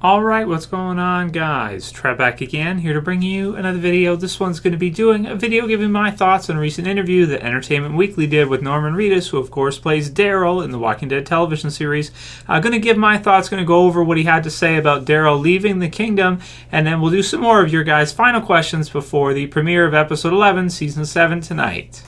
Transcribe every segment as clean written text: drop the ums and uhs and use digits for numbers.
Alright, what's going on, guys? Trev back again, here to bring you another video. This one's going to be doing a video giving my thoughts on a recent interview that Entertainment Weekly did with Norman Reedus, who of course plays Daryl in the Walking Dead television series. I'm going to give my thoughts, going to go over what he had to say about Daryl leaving the kingdom, and then we'll do some more of your guys' final questions before the premiere of episode 11, season 7 tonight.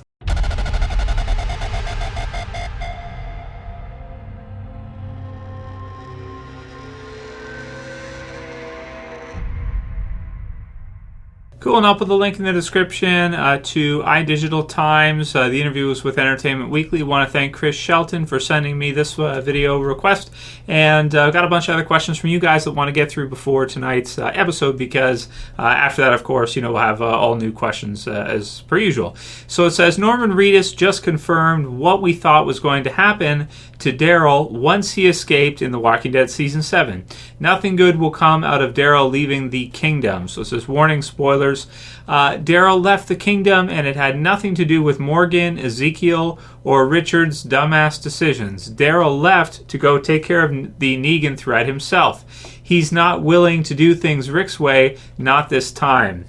Cool, and I'll put the link in the description to iDigital Times. The interview was with Entertainment Weekly. I want to thank Chris Shelton for sending me this video request. And I've got a bunch of other questions from you guys that want to get through before tonight's episode, because after that, of course, we'll have all new questions as per usual. So it says, Norman Reedus just confirmed what we thought was going to happen to Daryl once he escaped in The Walking Dead Season 7. Nothing good will come out of Daryl leaving the kingdom. So it says, warning, spoilers. Daryl left the kingdom, and it had nothing to do with Morgan, Ezekiel, or Richard's dumbass decisions. Daryl left to go take care of the Negan threat himself. He's not willing to do things Rick's way, not this time.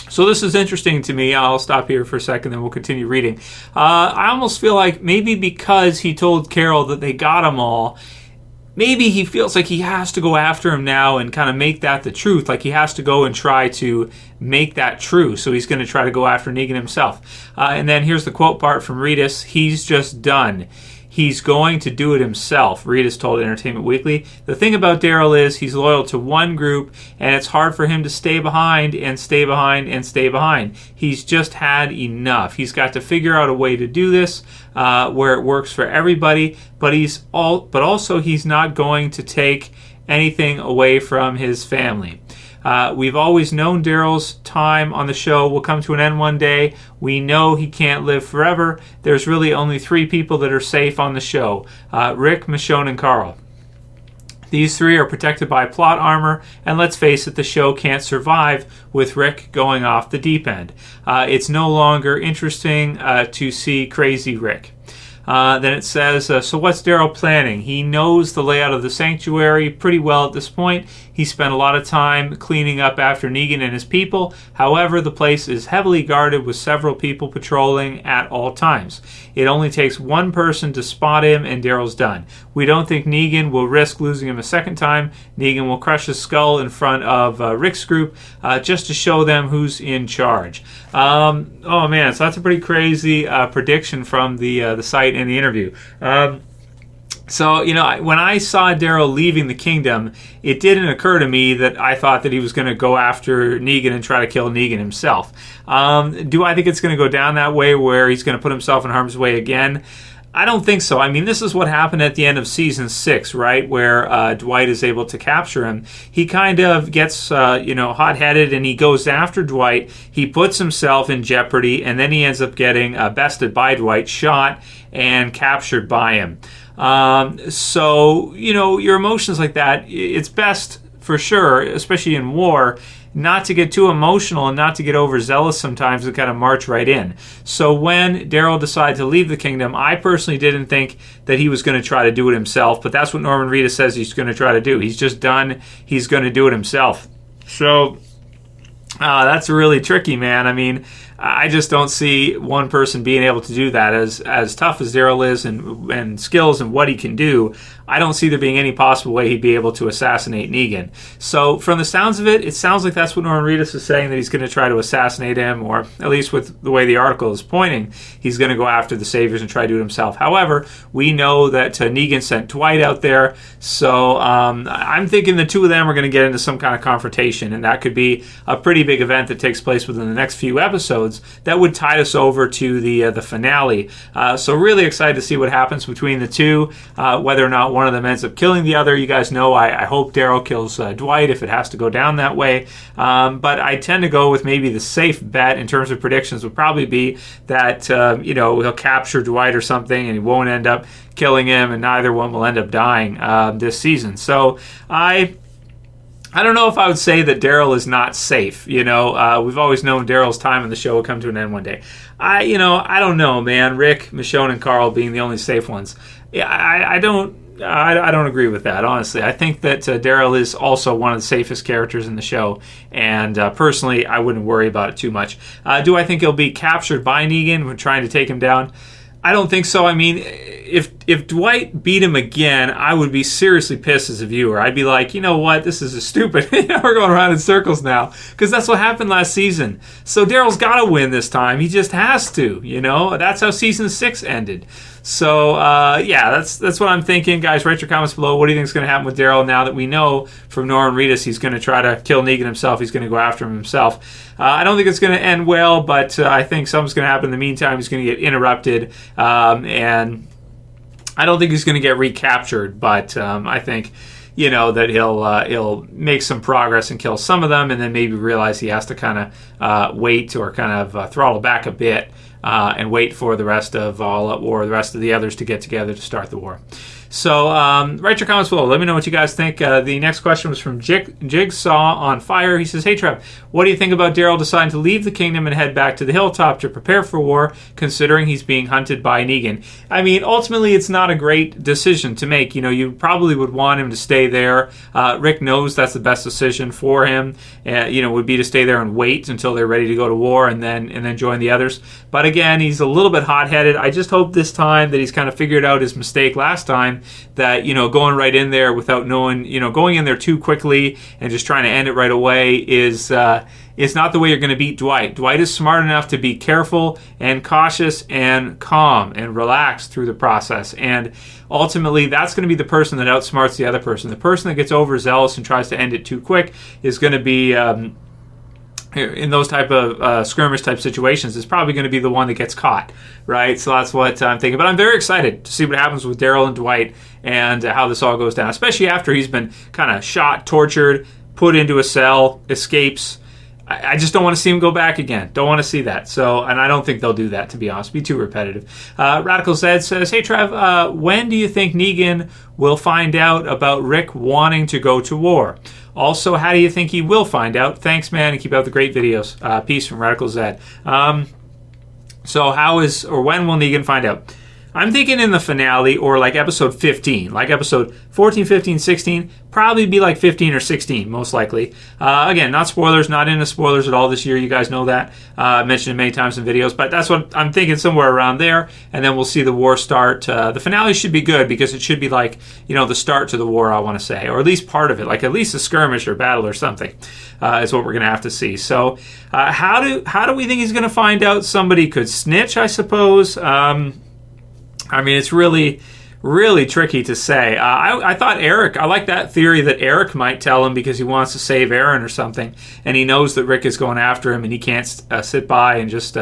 So this is interesting to me. I'll stop here for a second, then we'll continue reading. I almost feel like maybe because he told Carol that they got him all, maybe he feels like he has to go after him now and kind of make that the truth. Like he has to go and try to make that true. So he's going to try to go after Negan himself. And then here's the quote part from Reedus. He's just done. He's going to do it himself, Reedus told Entertainment Weekly. The thing about Daryl is he's loyal to one group, and it's hard for him to stay behind and stay behind and stay behind. He's just had enough. He's got to figure out a way to do this where it works for everybody, but also he's not going to take anything away from his family. We've always known Daryl's time on the show will come to an end one day. We know he can't live forever. There's really only 3 people that are safe on the show. Rick, Michonne, and Carl. These 3 are protected by plot armor, and let's face it, the show can't survive with Rick going off the deep end. It's no longer interesting to see crazy Rick. Then it says, so what's Daryl planning? He knows the layout of the sanctuary pretty well at this point. He spent a lot of time cleaning up after Negan and his people. However, the place is heavily guarded with several people patrolling at all times. It only takes one person to spot him and Daryl's done. We don't think Negan will risk losing him a second time. Negan will crush his skull in front of Rick's group just to show them who's in charge. Oh man, so that's a pretty crazy prediction from the site in the interview. So, when I saw Daryl leaving the kingdom, it didn't occur to me that I thought that he was going to go after Negan and try to kill Negan himself. Do I think it's going to go down that way where he's going to put himself in harm's way again? I don't think so. I mean, this is what happened at the end of season 6, right, where Dwight is able to capture him. He kind of gets, hot-headed, and he goes after Dwight. He puts himself in jeopardy, and then he ends up getting bested by Dwight, shot, and captured by him. So, your emotions like that, it's best, for sure, especially in war, not to get too emotional and not to get overzealous sometimes and kind of march right in. So when Daryl decided to leave the kingdom, I personally didn't think that he was going to try to do it himself, but that's what Norman Reedus says he's going to try to do. He's just done. He's going to do it himself. So that's really tricky, man. I mean, I just don't see one person being able to do that. As tough as Daryl is and skills and what he can do, I don't see there being any possible way he'd be able to assassinate Negan. So from the sounds of it, it sounds like that's what Norman Reedus is saying, that he's going to try to assassinate him, or at least with the way the article is pointing, he's going to go after the Saviors and try to do it himself. However, we know that Negan sent Dwight out there, so I'm thinking the two of them are going to get into some kind of confrontation, and that could be a pretty big event that takes place within the next few episodes that would tide us over to the finale. So really excited to see what happens between the two, whether or not one of them ends up killing the other. You guys know I hope Daryl kills Dwight if it has to go down that way. But I tend to go with maybe the safe bet in terms of predictions would probably be that he'll capture Dwight or something and he won't end up killing him, and neither one will end up dying this season. So I don't know if I would say that Daryl is not safe. We've always known Daryl's time in the show will come to an end one day. I don't know, man. Rick, Michonne, and Carl being the only safe ones. I don't I don't agree with that, honestly. I think that Daryl is also one of the safest characters in the show, and personally, I wouldn't worry about it too much. Do I think he'll be captured by Negan when trying to take him down? I don't think so. I mean, if Dwight beat him again, I would be seriously pissed as a viewer. I'd be like, you know what, this is stupid. We're going around in circles now, because that's what happened last season. So Daryl's got to win this time. He just has to, That's how season 6 ended. So, yeah, that's what I'm thinking. Guys, write your comments below. What do you think is going to happen with Daryl now that we know from Norman Reedus he's going to try to kill Negan himself? He's going to go after him himself. I don't think it's going to end well, but I think something's going to happen in the meantime. He's going to get interrupted, and I don't think he's going to get recaptured, but I think that he'll make some progress and kill some of them, and then maybe realize he has to kind of wait or kind of throttle back a bit and wait for the rest of All Out War, the rest of the others to get together to start the war. So write your comments below. Let me know what you guys think. The next question was from Jigsaw on Fire. He says, hey, Trev, what do you think about Daryl deciding to leave the kingdom and head back to the hilltop to prepare for war, considering he's being hunted by Negan? I mean, ultimately, it's not a great decision to make. You probably would want him to stay there. Rick knows that's the best decision for him, would be to stay there and wait until they're ready to go to war and then join the others. But again, he's a little bit hot-headed. I just hope this time that he's kind of figured out his mistake last time, that going right in there without knowing, going in there too quickly and just trying to end it right away is not the way you're going to beat Dwight. Dwight is smart enough to be careful and cautious and calm and relaxed through the process, and ultimately that's going to be the person that outsmarts the other person. The person that gets overzealous and tries to end it too quick is going to be in those type of skirmish type situations, is probably going to be the one that gets caught, right? So that's what I'm thinking. But I'm very excited to see what happens with Daryl and Dwight and how this all goes down, especially after he's been kind of shot, tortured, put into a cell, escapes. I just don't want to see him go back again. Don't want to see that. So, and I don't think they'll do that, to be honest. Be too repetitive. Radical Zed says, hey, Trev, when do you think Negan will find out about Rick wanting to go to war? Also, how do you think he will find out? Thanks, man, and keep out the great videos. Peace from Radical Zed. So when will Negan find out? I'm thinking in the finale, or like episode 15, like episode 14, 15, 16, probably be like 15 or 16, most likely. Again, not spoilers, not into spoilers at all this year. You guys know that. I mentioned it many times in videos, but that's what I'm thinking, somewhere around there, and then we'll see the war start. The finale should be good because it should be like, the start to the war, I want to say, or at least part of it, like at least a skirmish or battle or something is what we're going to have to see. So how do we think he's going to find out? Somebody could snitch, I suppose. I mean, it's really, really tricky to say. I thought Eric, I like that theory that Eric might tell him because he wants to save Aaron or something, and he knows that Rick is going after him and he can't sit by and just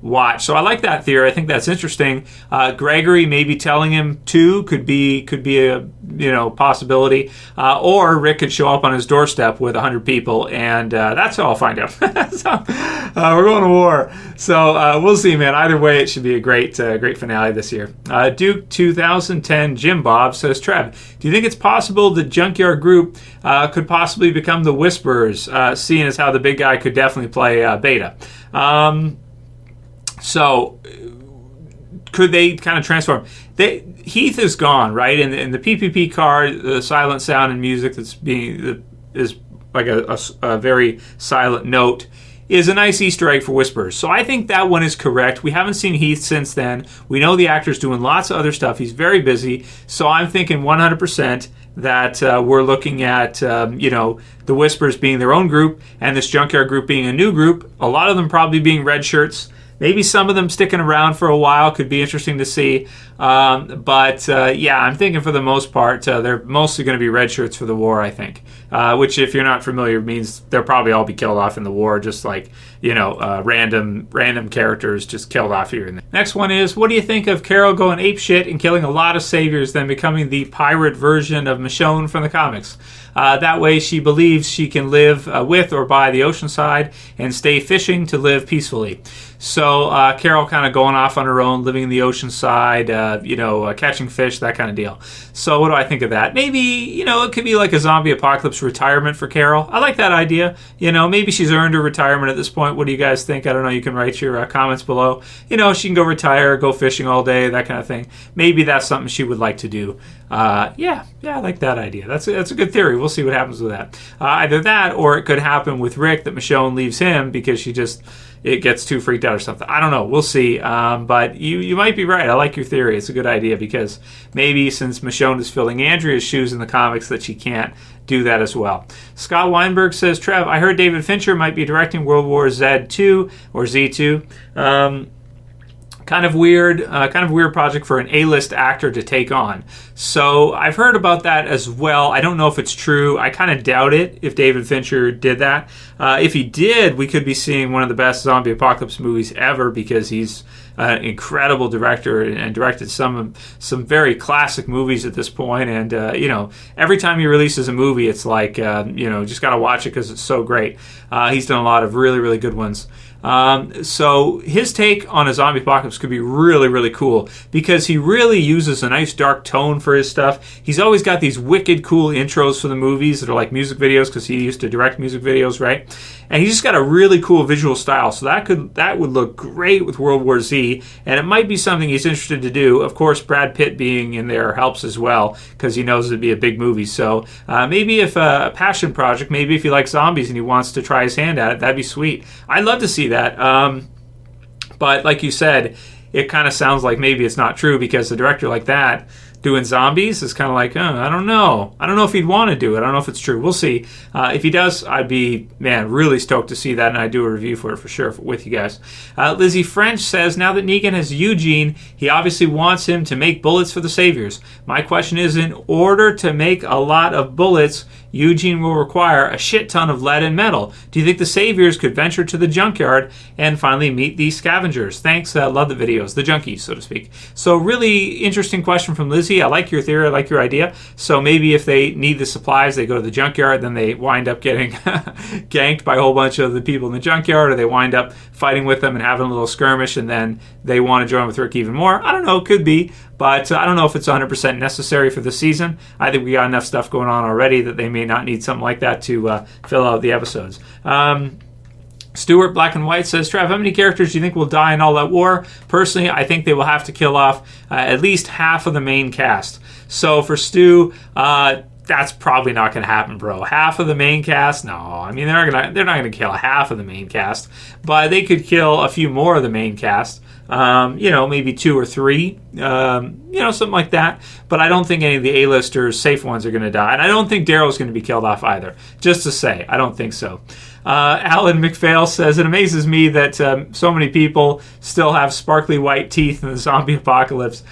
watch. So I like that theory. I think that's interesting. Gregory maybe telling him too could be a possibility. Or Rick could show up on his doorstep with 100 people, and that's how I'll find out. So, we're going to war. So we'll see, man. Either way, it should be a great finale this year. Duke 2010 Jim Bob says, Trev, do you think it's possible the Junkyard Group could possibly become the Whisperers, seeing as how the big guy could definitely play Beta? So could they kind of transform? Heath is gone, right? And the PPP card, the silent sound and music is like a very silent note, is a nice Easter egg for Whisperers. So I think that one is correct. We haven't seen Heath since then. We know the actor's doing lots of other stuff. He's very busy. So I'm thinking 100% that we're looking at, the Whisperers being their own group and this Junkyard Group being a new group. A lot of them probably being red shirts. Maybe some of them sticking around for a while. Could be interesting to see. But I'm thinking for the most part, they're mostly going to be red shirts for the war, I think. Which, if you're not familiar, means they'll probably all be killed off in the war, just like, random characters just killed off here and there. Next one is, what do you think of Carol going apeshit and killing a lot of saviors, then becoming the pirate version of Michonne from the comics? That way she believes she can live with or by the ocean side and stay fishing to live peacefully. So Carol kind of going off on her own, living in the ocean side, catching fish, that kind of deal. So what do I think of that? Maybe, it could be like a zombie apocalypse retirement for Carol. I like that idea. Maybe she's earned her retirement at this point. What do you guys think? I don't know. You can write your comments below. She can go retire, go fishing all day, that kind of thing. Maybe that's something she would like to do. I like that idea. That's a good theory. We'll see what happens with that. Either that, or it could happen with Rick, that Michonne leaves him because it gets too freaked out or something. I don't know. We'll see. But you might be right. I like your theory. It's a good idea because maybe since Michonne is filling Andrea's shoes in the comics, that she can't do that as well. Scott Weinberg says, Trev, I heard David Fincher might be directing World War Z2 or Z2. Kind of weird project for an A-list actor to take on. So I've heard about that as well. I don't know if it's true. I kind of doubt it if David Fincher did that. If he did, we could be seeing one of the best zombie apocalypse movies ever because he's an incredible director and directed some very classic movies at this point. And, every time he releases a movie, it's like, just got to watch it because it's so great. He's done a lot of really, really good ones. So his take on a zombie apocalypse could be really, really cool because he really uses a nice dark tone for his stuff. He's always got these wicked cool intros for the movies that are like music videos because he used to direct music videos, right? And he's just got a really cool visual style. So that would look great with World War Z, and it might be something he's interested to do. Of course, Brad Pitt being in there helps as well because he knows it'd be a big movie. So maybe if a passion project, maybe if he likes zombies and he wants to try his hand at it, that'd be sweet. I'd love to see that. But like you said, it kind of sounds like maybe it's not true because the director like that doing zombies is kind of like, I don't know. I don't know if he'd want to do it. I don't know if it's true. We'll see. If he does, I'd be, really stoked to see that, and I'd do a review for it for sure with you guys. Lizzie French says, now that Negan has Eugene, he obviously wants him to make bullets for the Saviors. My question is, in order to make a lot of bullets, Eugene will require a shit ton of lead and metal. Do you think the Saviors could venture to the junkyard and finally meet these scavengers? Thanks. Love the videos. The junkies, so to speak. So really interesting question from Lizzie. I like your theory. I like your idea. So maybe if they need the supplies, they go to the junkyard, then they wind up getting ganked by a whole bunch of the people in the junkyard, or they wind up fighting with them and having a little skirmish, and then they want to join with Rick even more. I don't know. It could be. But I don't know if it's 100% necessary for the season. I think we got enough stuff going on already that they may not need something like that to fill out the episodes. Stuart Black and White says, Trav, how many characters do you think will die in All Out War? Personally, I think they will have to kill off at least half of the main cast. So for Stu, that's probably not going to happen, bro. Half of the main cast? No. I mean, they're not going to kill half of the main cast, but they could kill a few more of the main cast. Maybe 2 or 3, something like that. But I don't think any of the A-listers, safe ones, are going to die. And I don't think Daryl's going to be killed off either. Just to say, I don't think so. Alan McPhail says, it amazes me that so many people still have sparkly white teeth in the zombie apocalypse.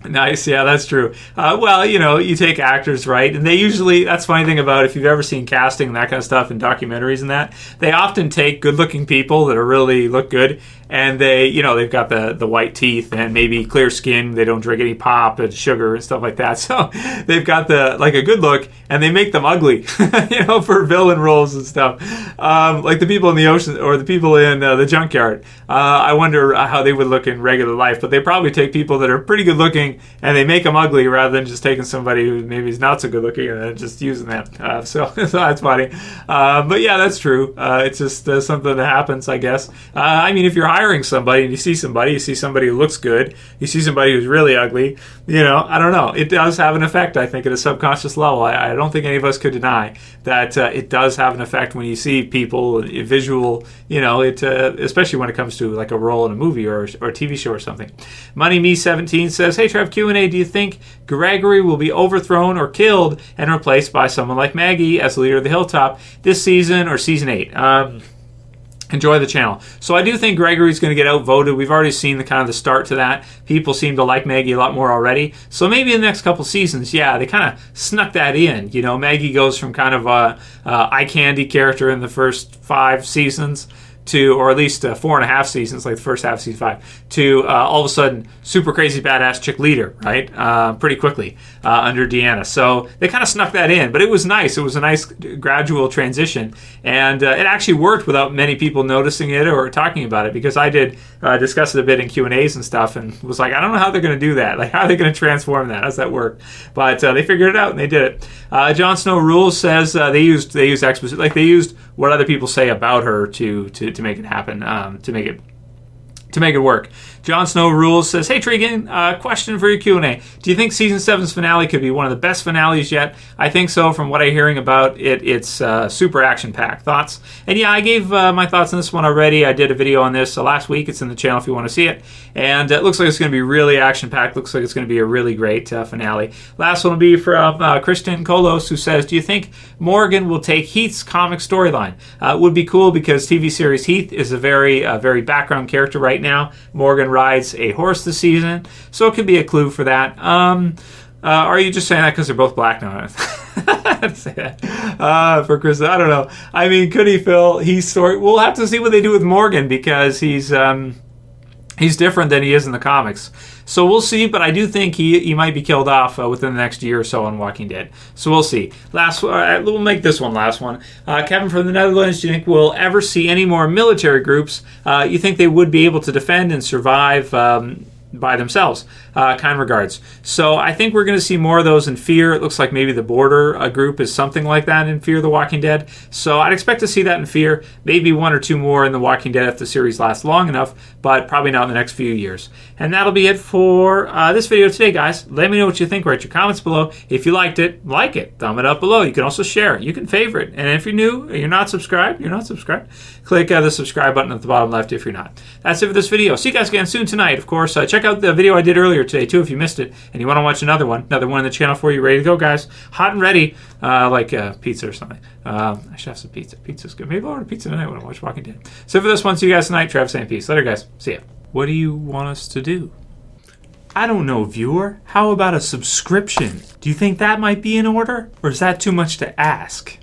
Nice, yeah, that's true. You take actors, right? And they usually, that's the funny thing about if you've ever seen casting and that kind of stuff in documentaries and that, they often take good-looking people that are really look good, and they've got the white teeth and maybe clear skin. They don't drink any pop and sugar and stuff like that. So they've got a good look, and they make them ugly, for villain roles and stuff. Like the people in the ocean or the people in the junkyard. I wonder how they would look in regular life, but they probably take people that are pretty good looking and they make them ugly rather than just taking somebody who maybe is not so good looking and then just using them. So that's funny. But yeah, that's true. It's just something that happens, I guess. If you're hiring somebody and you see somebody who looks good, you see somebody who's really ugly, I don't know. It does have an effect, I think, at a subconscious level. I don't think any of us could deny that it does have an effect when you see people, visual, especially when it comes to like a role in a movie or a TV show or something. Money Me 17 says, hey, Trev, Q&A, do you think Gregory will be overthrown or killed and replaced by someone like Maggie as the leader of the Hilltop this season or season 8? Enjoy the channel. So I do think Gregory's going to get outvoted. We've already seen the start to that. People seem to like Maggie a lot more already. So maybe in the next couple seasons, they kind of snuck that in. Maggie goes from kind of a eye candy character in the first 5 seasons to, or at least 4.5 seasons, like the first half of season 5, to all of a sudden super crazy badass chick leader, right? Pretty quickly. under Deanna. So they kind of snuck that in, but it was nice. It was a nice gradual transition, and it actually worked without many people noticing it or talking about it, because I did discuss it a bit in Q&As and stuff, and was like, I don't know how they're going to do that. Like, how are they going to transform that? How's that work? But they figured it out, and they did it. Jon Snow Rules says they used exposition, like they used what other people say about her to make it happen, to make it work. Jon Snow Rules says, hey Tregan, question for your Q&A. Do you think Season 7's finale could be one of the best finales yet? I think so. From what I'm hearing about it, it's super action-packed. Thoughts? And yeah, I gave my thoughts on this one already. I did a video on this last week. It's in the channel if you want to see it. And it looks like it's going to be really action-packed. Looks like it's going to be a really great finale. Last one will be from Christian Kolos, who says, do you think Morgan will take Heath's comic storyline? It would be cool because TV series Heath is a very background character right now. Morgan rides a horse this season, so it could be a clue for that. Are you just saying that because they're both black now? Say that. For Chris, I don't know. I mean, could he fill Heath's story? We'll have to see what they do with Morgan, because he's different than he is in the comics. So we'll see, but I do think he might be killed off within the next year or so on Walking Dead. So we'll see. We'll make this one last one. Kevin from the Netherlands, do you think we'll ever see any more military groups? You think they would be able to defend and survive by themselves? Kind regards. So I think we're going to see more of those in Fear. It looks like maybe the Border group is something like that in Fear the Walking Dead. So I'd expect to see that in Fear. Maybe one or two more in the Walking Dead if the series lasts long enough, but probably not in the next few years. And that'll be it for this video today, guys. Let me know what you think. Write your comments below. If you liked it, like it. Thumb it up below. You can also share it. You can favorite. And if you're new, you're not subscribed, click the subscribe button at the bottom left if you're not. That's it for this video. See you guys again soon tonight. Of course, check out the video I did earlier today too if you missed it and you want to watch another one in the channel for you. Ready to go, guys? Hot and ready, like pizza or something. I should have some pizza. Pizza's good. Maybe I'll order pizza tonight when I watch Walking Dead. So for this one, see you guys tonight. Travis saying peace. Later, guys. See ya. What do you want us to do? I don't know, viewer. How about a subscription? Do you think that might be in order? Or is that too much to ask?